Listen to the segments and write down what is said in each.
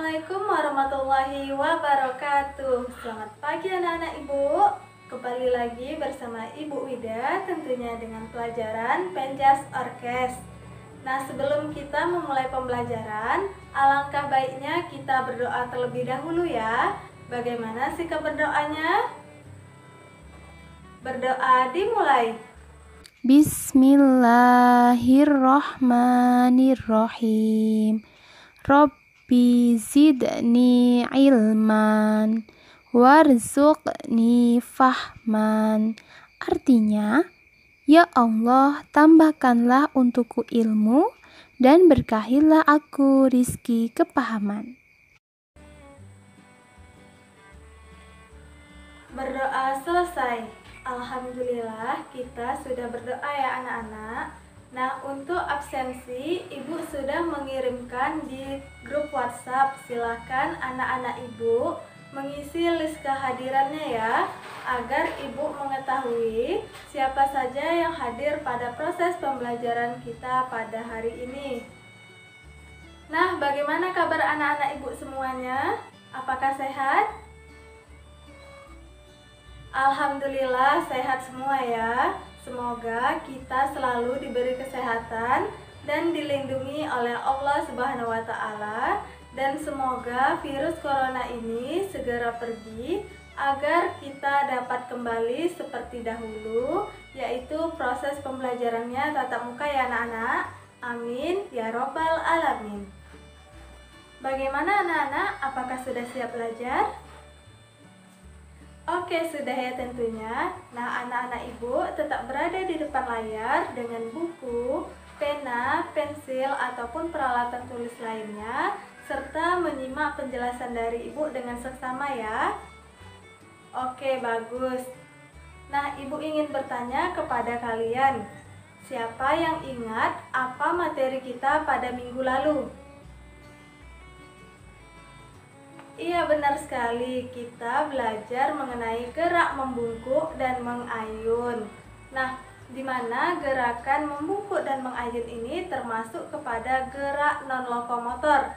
Assalamualaikum warahmatullahi wabarakatuh. Selamat pagi anak-anak ibu. Kembali lagi bersama Ibu Wida, tentunya dengan pelajaran Penjas Orkes. Nah, sebelum kita memulai pembelajaran, alangkah baiknya kita berdoa terlebih dahulu ya. Bagaimana sikap berdoanya? Berdoa dimulai. Bismillahirrahmanirrahim. Rabbi zidni ilman warzuqni fahman. Artinya, ya Allah, tambahkanlah untukku ilmu dan berkahilah aku rizki kepahaman. Berdoa selesai. Alhamdulillah kita sudah berdoa ya anak-anak. Nah, untuk absensi ibu sudah mengirimkan di grup WhatsApp. Silakan anak-anak ibu mengisi list kehadirannya ya, agar ibu mengetahui siapa saja yang hadir pada proses pembelajaran kita pada hari ini. Nah, bagaimana kabar anak-anak ibu semuanya? Apakah sehat? Alhamdulillah sehat semua ya. Semoga kita selalu diberi kesehatan dan dilindungi oleh Allah Subhanahu wa taala, dan semoga virus corona ini segera pergi agar kita dapat kembali seperti dahulu, yaitu proses pembelajarannya tatap muka ya anak-anak. Amin ya robbal alamin. Bagaimana anak-anak? Apakah sudah siap belajar? Oke, sudah ya tentunya. Nah, anak-anak ibu tetap berada di depan layar dengan buku, pena, pensil, ataupun peralatan tulis lainnya, serta menyimak penjelasan dari ibu dengan seksama ya. Oke, bagus. Nah, ibu ingin bertanya kepada kalian, siapa yang ingat apa materi kita pada minggu lalu? Iya, benar sekali, kita belajar mengenai gerak membungkuk dan mengayun. Nah, di mana gerakan membungkuk dan mengayun ini termasuk kepada gerak non-lokomotor.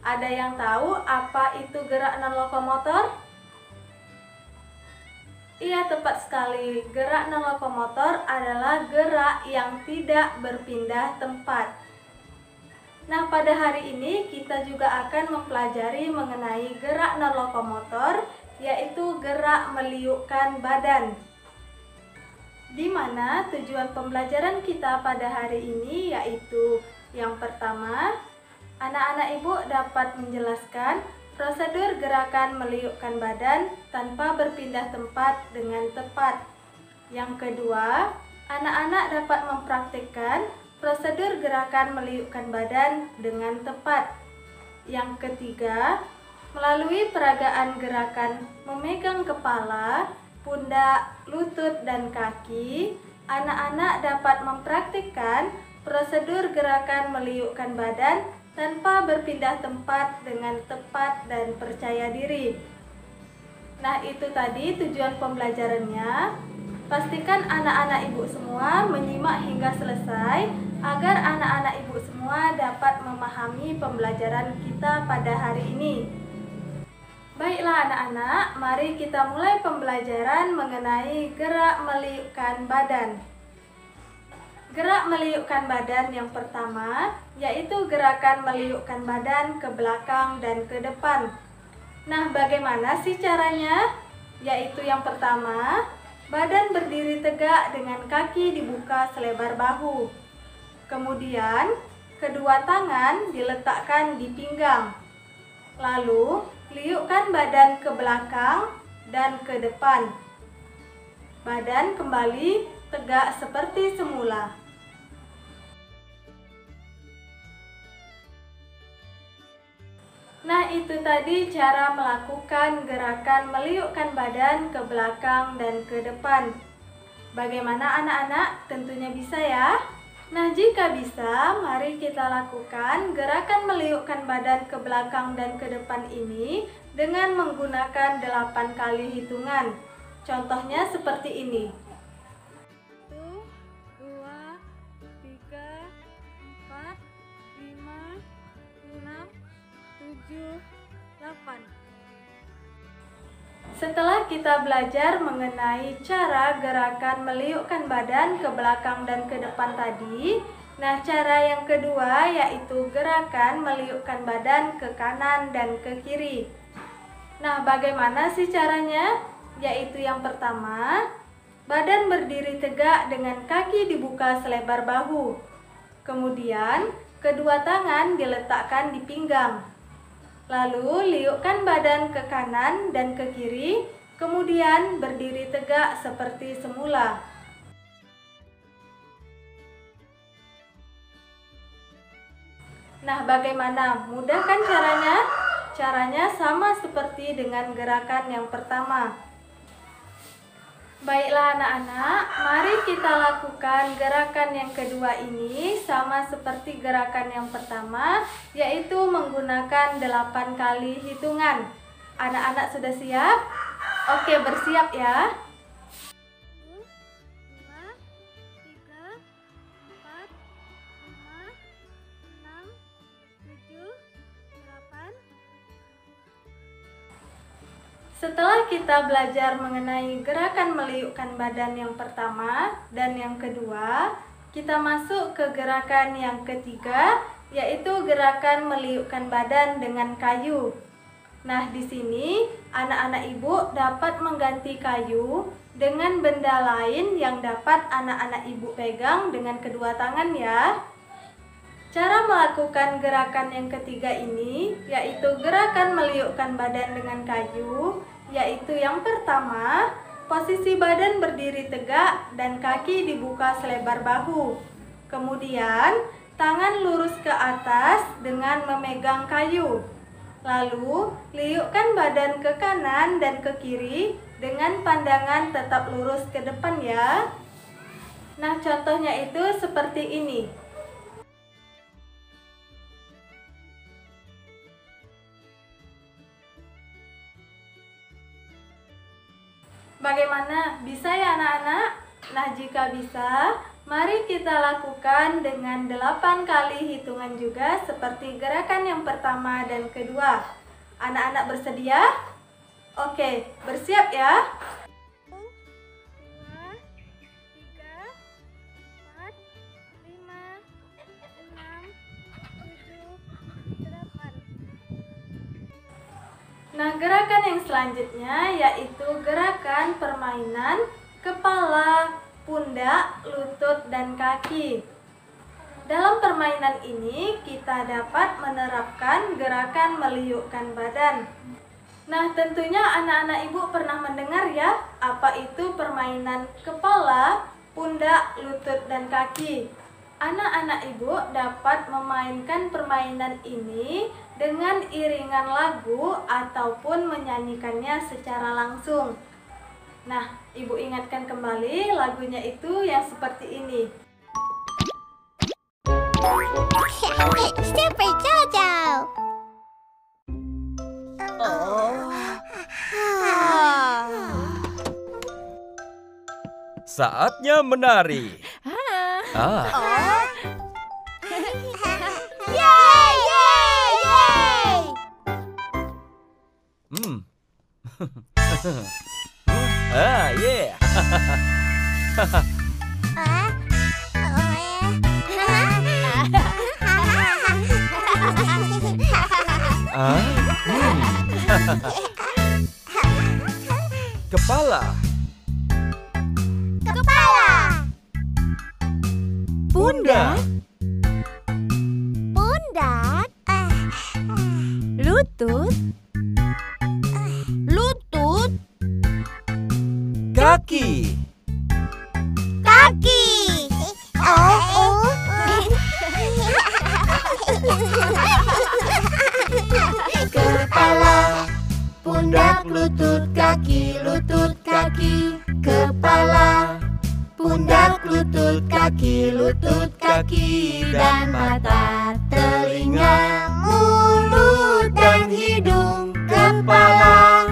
Ada yang tahu apa itu gerak non-lokomotor? Iya, tepat sekali. Gerak non-lokomotor adalah gerak yang tidak berpindah tempat. Nah, pada hari ini kita juga akan mempelajari mengenai gerak non-lokomotor, yaitu gerak meliukkan badan. Di mana tujuan pembelajaran kita pada hari ini yaitu yang pertama, anak-anak ibu dapat menjelaskan prosedur gerakan meliukkan badan tanpa berpindah tempat dengan tepat. Yang kedua, anak-anak dapat mempraktikkan prosedur gerakan meliukkan badan dengan tepat. Yang ketiga, melalui peragaan gerakan memegang kepala, pundak, lutut, dan kaki, anak-anak dapat mempraktikkan prosedur gerakan meliukkan badan tanpa berpindah tempat dengan tepat dan percaya diri. Nah, itu tadi tujuan pembelajarannya. Pastikan anak-anak ibu semua menyimak hingga selesai agar anak-anak ibu semua dapat memahami pembelajaran kita pada hari ini. Baiklah anak-anak, mari kita mulai pembelajaran mengenai gerak meliukkan badan. Gerak meliukkan badan yang pertama yaitu gerakan meliukkan badan ke belakang dan ke depan. Nah, bagaimana sih caranya? Yaitu yang pertama, badan berdiri tegak dengan kaki dibuka selebar bahu. Kemudian, kedua tangan diletakkan di pinggang. Lalu, liukkan badan ke belakang dan ke depan. Badan kembali tegak seperti semula. Nah, itu tadi cara melakukan gerakan meliukkan badan ke belakang dan ke depan. Bagaimana anak-anak? Tentunya bisa ya. Nah, jika bisa, mari kita lakukan gerakan meliukkan badan ke belakang dan ke depan ini dengan menggunakan 8 kali hitungan. Contohnya seperti ini. 1, 2, 3, 4, 5, 6, 7, Setelah kita belajar mengenai cara gerakan meliukkan badan ke belakang dan ke depan tadi, nah cara yang kedua yaitu gerakan meliukkan badan ke kanan dan ke kiri. Nah, bagaimana sih caranya? Yaitu yang pertama, badan berdiri tegak dengan kaki dibuka selebar bahu. Kemudian, kedua tangan diletakkan di pinggang. Lalu, liukkan badan ke kanan dan ke kiri, kemudian berdiri tegak seperti semula. Nah, bagaimana? Mudah kan caranya? Caranya sama seperti dengan gerakan yang pertama. Baiklah anak-anak, mari kita lakukan gerakan yang kedua ini sama seperti gerakan yang pertama, yaitu menggunakan 8 kali hitungan. Anak-anak sudah siap? Oke, bersiap ya. 5, 3, 4, 5, 6, 7, 8. Setelah kita belajar mengenai gerakan meliukkan badan yang pertama dan yang kedua, kita masuk ke gerakan yang ketiga, yaitu gerakan meliukkan badan dengan kayu. Nah, di sini anak-anak ibu dapat mengganti kayu dengan benda lain yang dapat anak-anak ibu pegang dengan kedua tangan ya. Cara melakukan gerakan yang ketiga ini yaitu gerakan meliukkan badan dengan kayu, yaitu yang pertama, posisi badan berdiri tegak dan kaki dibuka selebar bahu. Kemudian, tangan lurus ke atas dengan memegang kayu. Lalu, liukkan badan ke kanan dan ke kiri dengan pandangan tetap lurus ke depan ya. Nah, contohnya itu seperti ini. Bagaimana? Bisa ya anak-anak? Nah, jika bisa, mari kita lakukan dengan 8 kali hitungan juga seperti gerakan yang pertama dan kedua. Anak-anak bersedia? Oke, bersiap ya. 2, 3, 4, 5, 6, 7, 8. Nah, gerakan yang selanjutnya yaitu gerakan permainan kepala, pundak, lutut, dan kaki. Dalam permainan ini, kita dapat menerapkan gerakan meliukkan badan. Nah, tentunya anak-anak ibu pernah mendengar ya, apa itu permainan kepala, pundak, lutut, dan kaki. Anak-anak ibu dapat memainkan permainan ini dengan iringan lagu ataupun menyanyikannya secara langsung. Nah, ibu ingatkan kembali lagunya itu yang seperti ini. Super Jojo. Saatnya menari. Yeay, yeay, yeay. Yeah. Kepala, Kepala, pundak, pundak, lutut, lutut, kaki, kaki. kepala, Pundak, lutut, kaki, lutut, kaki. Kepala, pundak, lutut, kaki, lutut, kaki. Dan mata, telinga, mulut, dan hidung. Kepala,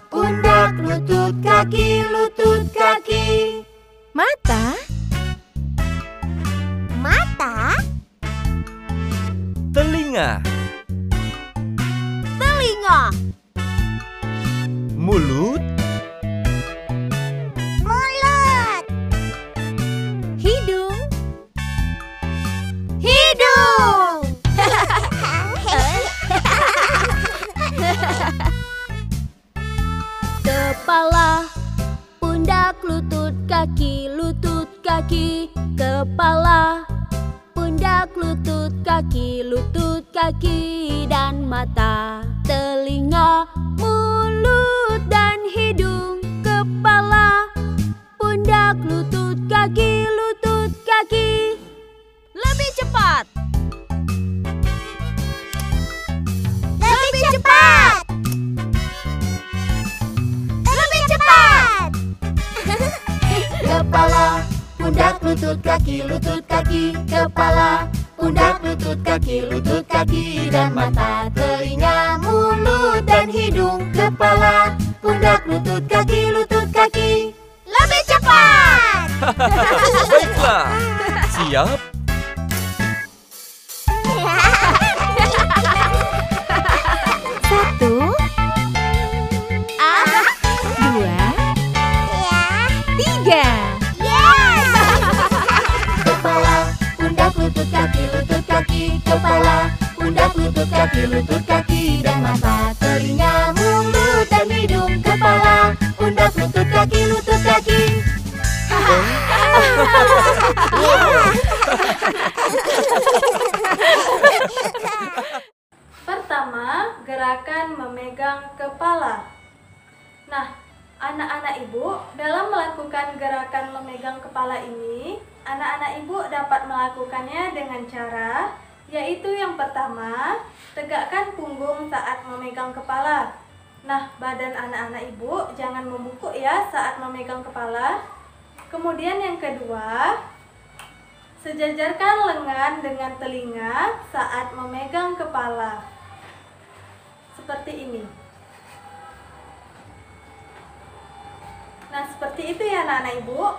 pundak, lutut, kaki, lutut, kaki. Mata, Mata, telinga, telinga, Mulut. Mulut. Hidung. Hidung. Kepala, pundak, lutut, kaki, lutut, kaki. Kepala, pundak, lutut, kaki, dan mata. Telinga, mulut, dan hidung. Kepala, pundak, lutut, kaki, lutut, kaki. Lebih cepat. Lebih cepat. Lebih cepat. Kepala, pundak, lutut, kaki, kepala, pundak, lutut, kaki, dan mata. Telinga, mulut, dan hidung. Kepala, pundak, lutut, kaki. Lebih cepat. Baiklah. Siap? Satu, dua, tiga. Kepala, pundak, lutut, kaki, kepala, pundak, lutut, kaki, dan mata. Telinga, mulut, dan hidung. Kepala, pundak, lutut, kaki. Pertama, gerakan memegang kepala. Nah, anak-anak ibu, dalam melakukan gerakan memegang kepala ini, anak-anak ibu dapat melakukannya dengan cara, yaitu yang pertama, tegakkan punggung saat memegang kepala. Nah, badan anak-anak ibu jangan membungkuk ya saat memegang kepala. Kemudian yang kedua, sejajarkan lengan dengan telinga saat memegang kepala. Seperti ini. Nah, seperti itu ya anak-anak ibu.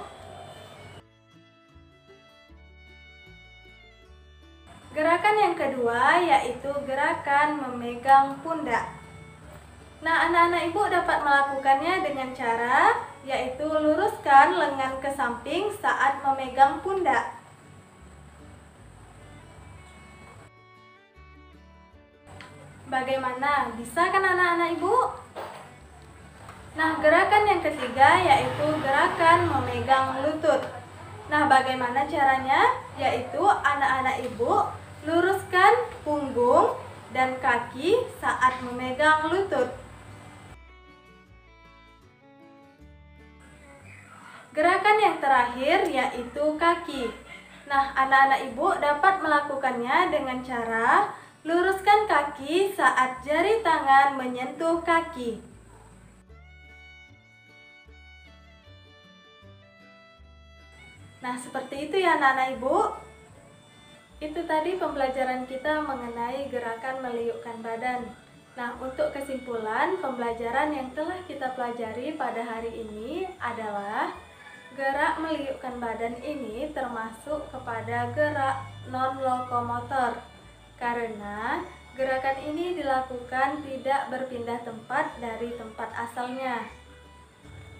Gerakan yang kedua yaitu gerakan memegang pundak. Nah, anak-anak ibu dapat melakukannya dengan cara yaitu luruskan lengan ke samping saat memegang pundak. Bagaimana? Bisa kan anak-anak ibu? Nah, gerakan yang ketiga yaitu gerakan memegang lutut. Nah, bagaimana caranya? Yaitu anak-anak ibu luruskan punggung dan kaki saat memegang lutut. Gerakan yang terakhir yaitu kaki. Nah, anak-anak ibu dapat melakukannya dengan cara luruskan kaki saat jari tangan menyentuh kaki. Nah, seperti itu ya anak-anak ibu. Itu tadi pembelajaran kita mengenai gerakan meliukkan badan. Nah, untuk kesimpulan, pembelajaran yang telah kita pelajari pada hari ini adalah gerak meliukkan badan ini termasuk kepada gerak non-lokomotor. Karena gerakan ini dilakukan tidak berpindah tempat dari tempat asalnya.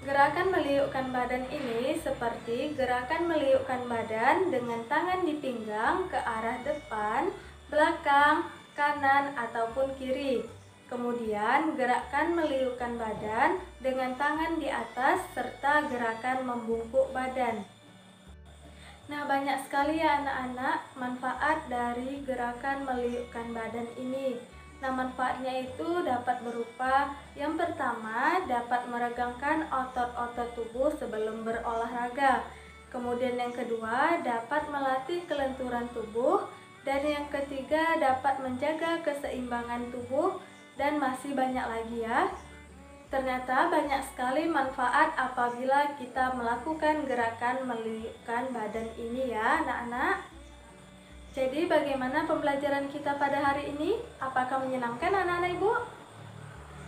Gerakan meliukkan badan ini seperti gerakan meliukkan badan dengan tangan di pinggang ke arah depan, belakang, kanan, ataupun kiri. Kemudian gerakan meliukkan badan dengan tangan di atas serta gerakan membungkuk badan. Nah, banyak sekali ya anak-anak manfaat dari gerakan meliukkan badan ini. Nah, manfaatnya itu dapat berupa yang pertama dapat meregangkan otot-otot tubuh sebelum berolahraga. Kemudian yang kedua dapat melatih kelenturan tubuh. Dan yang ketiga dapat menjaga keseimbangan tubuh. Dan masih banyak lagi ya. Ternyata banyak sekali manfaat apabila kita melakukan gerakan meliukkan badan ini ya anak-anak. Jadi bagaimana pembelajaran kita pada hari ini? Apakah menyenangkan anak-anak ibu?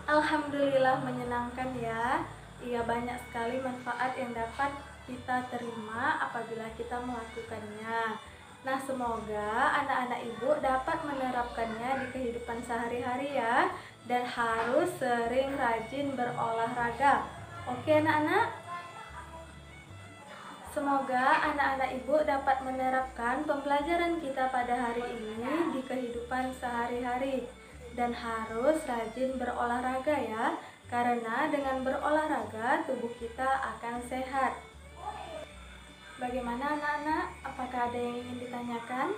Alhamdulillah menyenangkan ya. Iya, banyak sekali manfaat yang dapat kita terima apabila kita melakukannya. Nah, semoga anak-anak ibu dapat menerapkannya di kehidupan sehari-hari ya, dan harus sering rajin berolahraga. Oke anak-anak? Semoga anak-anak ibu dapat menerapkan pembelajaran kita pada hari ini di kehidupan sehari-hari, dan harus rajin berolahraga ya, karena dengan berolahraga tubuh kita akan sehat. Bagaimana anak-anak? Apakah ada yang ingin ditanyakan?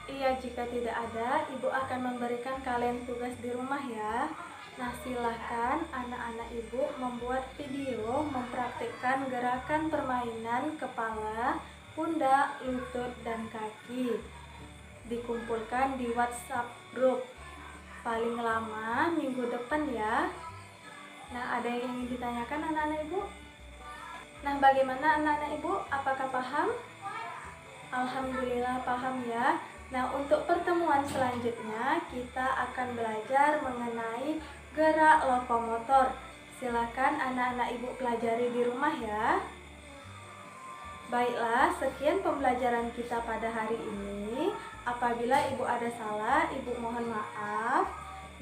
Iya, jika tidak ada, ibu akan memberikan kalian tugas di rumah ya. Nah, silahkan anak-anak ibu membuat video mempraktikkan gerakan permainan kepala, pundak, lutut, dan kaki. Dikumpulkan di WhatsApp grup. Paling lama minggu depan ya. Nah, ada yang ingin ditanyakan anak-anak ibu? Nah, bagaimana anak-anak ibu? Apakah paham? Alhamdulillah paham ya. Nah, untuk pertemuan selanjutnya kita akan belajar mengenai gerak lokomotor. Silakan anak-anak ibu pelajari di rumah ya. Baiklah, sekian pembelajaran kita pada hari ini. Apabila ibu ada salah, ibu mohon maaf.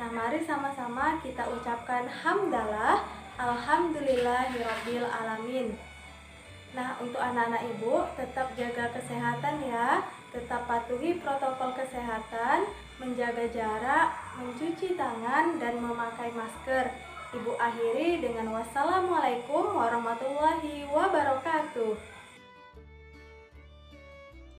Nah, mari sama-sama kita ucapkan hamdalah, alhamdulillahirabbil alamin. Nah, untuk anak-anak ibu tetap jaga kesehatan ya, tetap patuhi protokol kesehatan, menjaga jarak, mencuci tangan, dan memakai masker. Ibu akhiri dengan wassalamualaikum warahmatullahi wabarakatuh.